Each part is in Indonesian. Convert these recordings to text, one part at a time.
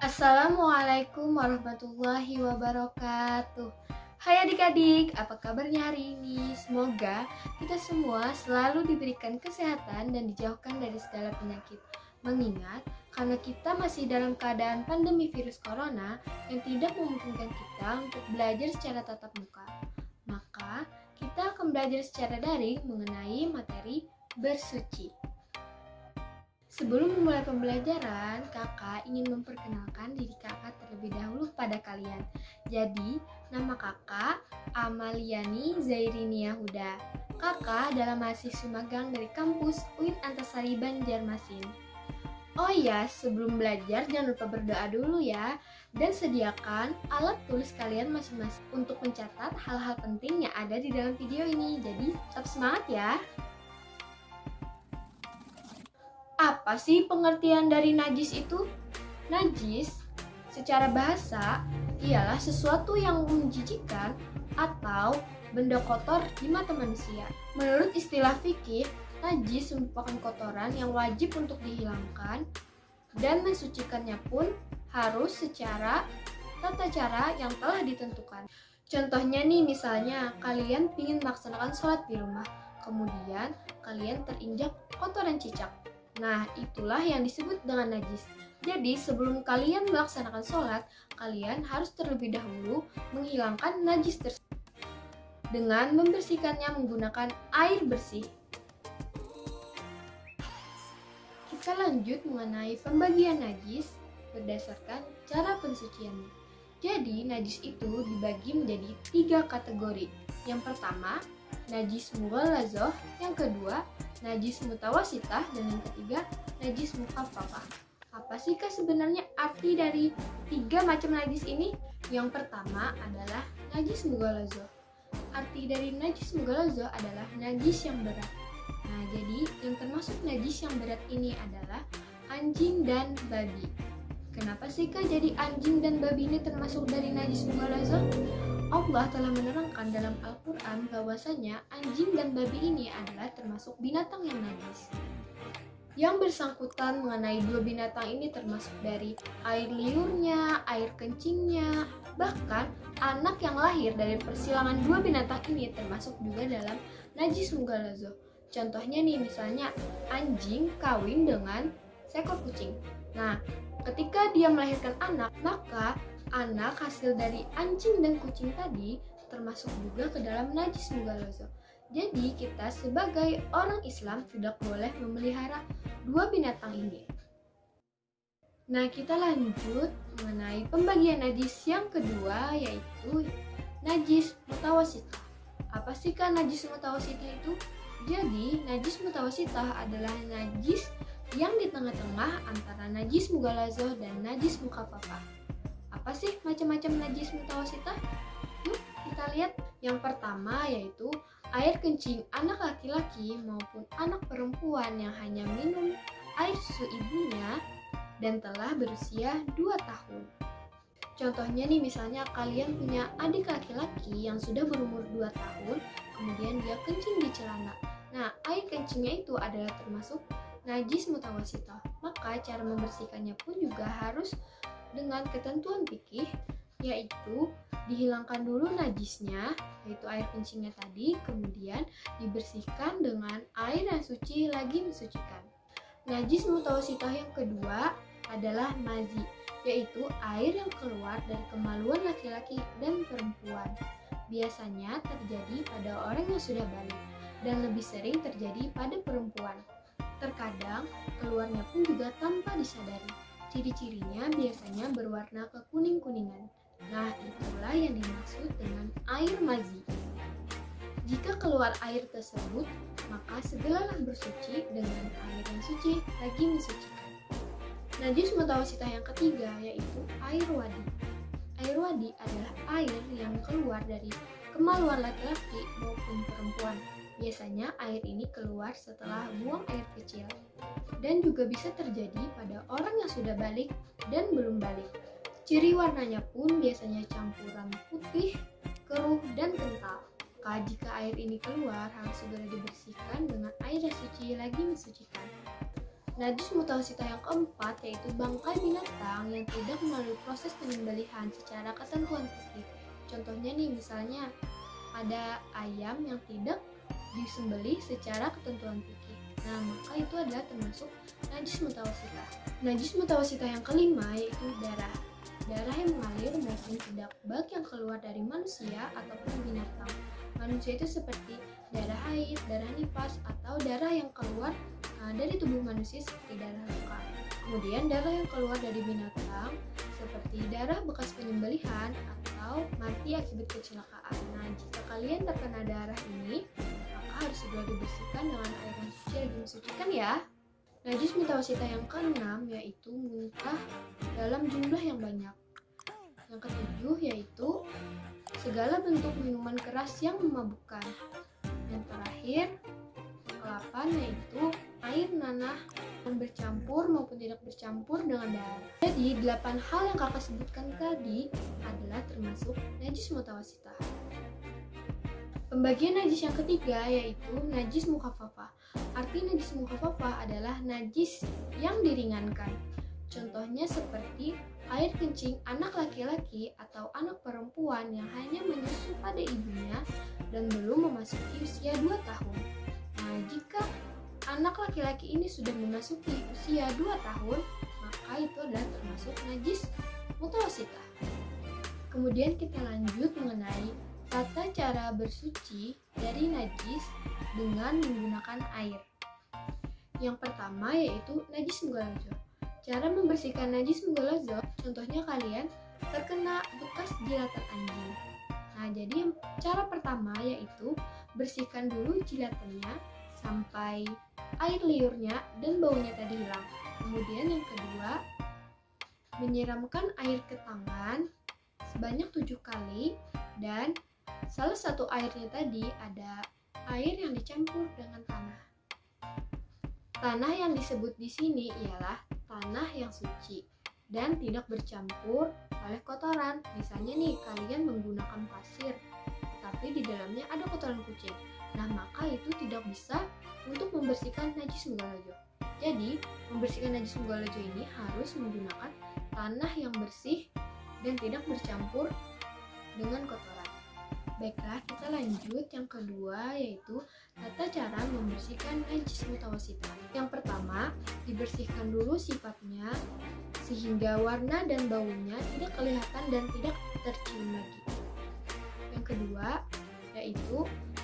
Assalamualaikum warahmatullahi wabarakatuh. Hai adik-adik, apa kabarnya hari ini? Semoga kita semua selalu diberikan kesehatan dan dijauhkan dari segala penyakit. Mengingat, karena kita masih dalam keadaan pandemi virus corona yang tidak memungkinkan kita untuk belajar secara tatap muka, maka kita akan belajar secara daring mengenai materi bersuci. Sebelum memulai pembelajaran, kakak ingin memperkenalkan diri kakak terlebih dahulu pada kalian. Jadi, nama kakak Amaliani Zairinia Huda. Kakak adalah mahasiswa magang dari kampus UIN Antasari Banjarmasin. Oh iya, sebelum belajar jangan lupa berdoa dulu ya. Dan sediakan alat tulis kalian masing-masing untuk mencatat hal-hal penting yang ada di dalam video ini. Jadi, tetap semangat ya. Apa sih pengertian dari najis itu? Najis secara bahasa ialah sesuatu yang menjijikkan atau benda kotor di mata manusia. Menurut istilah fikih, najis merupakan kotoran yang wajib untuk dihilangkan dan mensucikannya pun harus secara tata cara yang telah ditentukan. Contohnya nih, misalnya kalian ingin melaksanakan sholat di rumah, kemudian kalian terinjak kotoran cicak. Nah, itulah yang disebut dengan najis. Jadi, sebelum kalian melaksanakan sholat, kalian harus terlebih dahulu menghilangkan najis tersebut dengan membersihkannya menggunakan air bersih. Kita lanjut mengenai pembagian najis berdasarkan cara pensuciannya. Jadi, najis itu dibagi menjadi 3 kategori. Yang pertama, najis mughallazoh, yang kedua, najis mutawasitah, dan yang ketiga, najis mukhaffafah. Apa sih Kak sebenarnya arti dari 3 macam najis ini? Yang pertama adalah najis mughallazoh. Arti dari najis mughallazoh adalah najis yang berat. Nah, jadi yang termasuk najis yang berat ini adalah anjing dan babi. Kenapa sih Kak jadi anjing dan babi ini termasuk dari najis mughallazoh? Allah telah menerangkan dalam Al-Quran bahwasanya anjing dan babi ini adalah termasuk binatang yang najis. Yang bersangkutan mengenai 2 binatang ini termasuk dari air liurnya, air kencingnya, bahkan anak yang lahir dari persilangan 2 binatang ini termasuk juga dalam najis mughallazoh. Contohnya nih, misalnya anjing kawin dengan seekor kucing. Nah, ketika dia melahirkan anak, maka anak hasil dari anjing dan kucing tadi termasuk juga ke dalam najis mughallazoh. Jadi kita sebagai orang Islam tidak boleh memelihara 2 binatang ini. Nah, kita lanjut mengenai pembagian najis yang kedua, yaitu najis mutawasitah. Apa sih kan najis mutawasitah itu? Jadi, najis mutawasitah adalah najis yang di tengah-tengah antara najis mughallazoh dan najis mukhaffafah. Apa sih macam-macam najis mutawasitah? Yuk kita lihat. Yang pertama yaitu air kencing anak laki-laki maupun anak perempuan yang hanya minum air susu ibunya dan telah berusia 2 tahun. Contohnya nih, misalnya kalian punya adik laki-laki yang sudah berumur 2 tahun, kemudian dia kencing di celana. Nah, air kencingnya itu adalah termasuk najis mutawasitah. Maka cara membersihkannya pun juga harus dengan ketentuan fikih, yaitu dihilangkan dulu najisnya, yaitu air kencingnya tadi, kemudian dibersihkan dengan air yang suci lagi mensucikan. Najis mutawasitah yang kedua adalah mazi, yaitu air yang keluar dari kemaluan laki-laki dan perempuan. Biasanya terjadi pada orang yang sudah balik dan lebih sering terjadi pada perempuan. Terkadang keluarnya pun juga tanpa disadari. Ciri-cirinya biasanya berwarna kekuning-kuningan. Nah, itulah yang dimaksud dengan air mazi. Jika keluar air tersebut, maka segeralah bersuci dengan air yang suci lagi mensucikan. Najis mutawasitah yang ketiga yaitu air wadi. Air wadi adalah air yang keluar dari kemaluan laki-laki maupun perempuan. Biasanya air ini keluar setelah buang air kecil dan juga bisa terjadi pada orang yang sudah balik dan belum balik. Ciri warnanya pun biasanya campuran putih, keruh, dan kental. Jika air ini keluar, harus segera dibersihkan dengan air yang suci lagi mensucikan. Najis mutawasita yang keempat yaitu bangkai binatang yang tidak melalui proses penyembelihan secara ketentuan fikih. Contohnya nih, misalnya ada ayam yang tidak disembelih secara ketentuan fikih. Nah, maka itu adalah termasuk najis mutawasita. Najis mutawasita yang kelima yaitu darah. Darah yang mengalir maupun tidak baik yang keluar dari manusia ataupun binatang. Manusia itu seperti darah haid, darah nifas, atau darah yang keluar dari tubuh manusia seperti darah luka. Kemudian darah yang keluar dari binatang seperti darah bekas penyembelihan atau mati akibat kecelakaan. Nah, jika kalian terkena darah ini, maka harus segera dibersihkan dengan air yang suci lagi mensucikan ya. Najis mutawasita yang keenam yaitu muntah dalam jumlah yang banyak. Yang ketujuh yaitu segala bentuk minuman keras yang memabukkan. Yang terakhir, ke-8 yaitu air nanah yang bercampur maupun tidak bercampur dengan darah. Jadi 8 hal yang kakak sebutkan tadi adalah termasuk najis mutawasita. Pembagian najis yang ketiga yaitu najis mukhafafah. Arti najis mukhafafah adalah najis yang diringankan. Contohnya seperti air kencing anak laki-laki atau anak perempuan yang hanya menyusu pada ibunya dan belum memasuki usia 2 tahun. Nah, jika anak laki-laki ini sudah memasuki usia 2 tahun, maka itu adalah termasuk najis mutawasita. Kemudian kita lanjut mengenai tata cara bersuci dari najis dengan menggunakan air. Yang pertama yaitu najis mughalladzah. Cara membersihkan najis mughalladzah, contohnya kalian terkena bekas jilatan anjing. Nah, jadi cara pertama yaitu bersihkan dulu jilatannya sampai air liurnya dan baunya tadi hilang. Kemudian yang kedua, menyiramkan air ke tangan sebanyak 7 kali dan salah satu airnya tadi ada air yang dicampur dengan tanah. Tanah yang disebut di sini ialah tanah yang suci dan tidak bercampur oleh kotoran. Misalnya nih, kalian menggunakan pasir, tetapi di dalamnya ada kotoran kucing. Nah, maka itu tidak bisa untuk membersihkan najis mughalladzah. Jadi, membersihkan najis mughalladzah ini harus menggunakan tanah yang bersih dan tidak bercampur dengan kotoran. Baiklah, kita lanjut yang kedua yaitu tata cara membersihkan najis mutawasita. Yang pertama, dibersihkan dulu sifatnya sehingga warna dan baunya tidak kelihatan dan tidak tercium lagi. Yang kedua, yaitu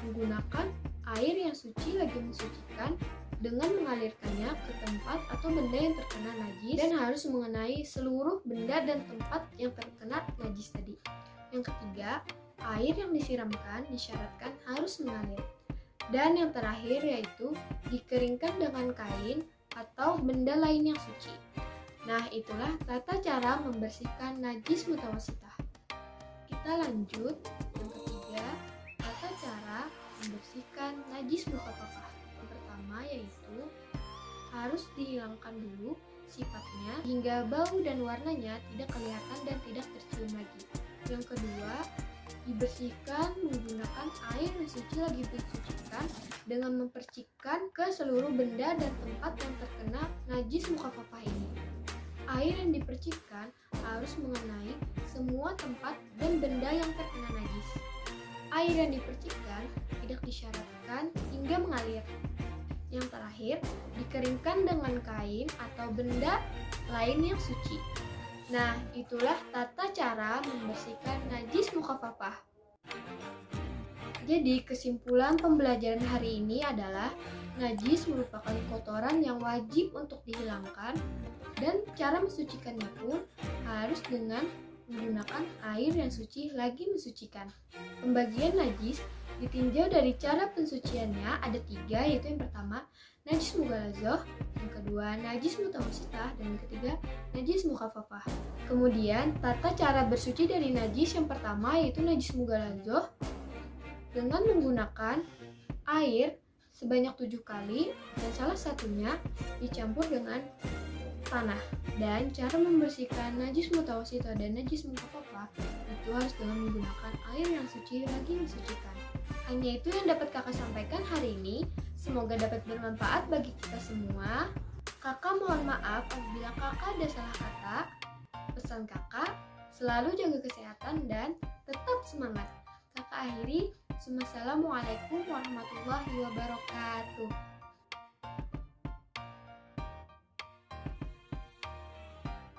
menggunakan air yang suci lagi mensucikan dengan mengalirkannya ke tempat atau benda yang terkena najis dan harus mengenai seluruh benda dan tempat yang terkena najis tadi. Yang ketiga, air yang disiramkan disyaratkan harus mengalir. Dan yang terakhir yaitu dikeringkan dengan kain atau benda lain yang suci. Nah, itulah tata cara membersihkan najis mutawasita. Kita lanjut yang ketiga, tata cara membersihkan najis mukhafafah. Yang pertama yaitu harus dihilangkan dulu sifatnya hingga bau dan warnanya tidak kelihatan dan tidak tercium lagi. Yang kedua, dibersihkan menggunakan air yang suci lagi disucikan dengan mempercikkan ke seluruh benda dan tempat yang terkena najis mukhafafah ini. Air yang dipercikkan harus mengenai semua tempat dan benda yang terkena najis. Air yang dipercikkan tidak disyaratkan hingga mengalir. Yang terakhir, dikeringkan dengan kain atau benda lain yang suci. Nah, itulah tata cara membersihkan najis mukhafafah. Jadi, kesimpulan pembelajaran hari ini adalah najis merupakan kotoran yang wajib untuk dihilangkan dan cara mensucikannya pun harus dengan menggunakan air yang suci lagi mensucikan. Pembagian najis ditinjau dari cara pensuciannya ada 3, yaitu yang pertama najis mughalladzah, yang kedua najis mutawasita, dan yang ketiga najis mukhafafah. Kemudian tata cara bersuci dari najis yang pertama yaitu najis mughalladzah dengan menggunakan air sebanyak 7 kali dan salah satunya dicampur dengan tanah. Dan cara membersihkan najis mutawasita dan najis mukhafafah itu harus dengan menggunakan air yang suci lagi mensucikan. Hanya itu yang dapat kakak sampaikan hari ini. Semoga dapat bermanfaat bagi kita semua. Kakak mohon maaf apabila kakak ada salah kata. Pesan kakak, selalu jaga kesehatan dan tetap semangat. Kakak akhiri, Assalamualaikum warahmatullahi wabarakatuh.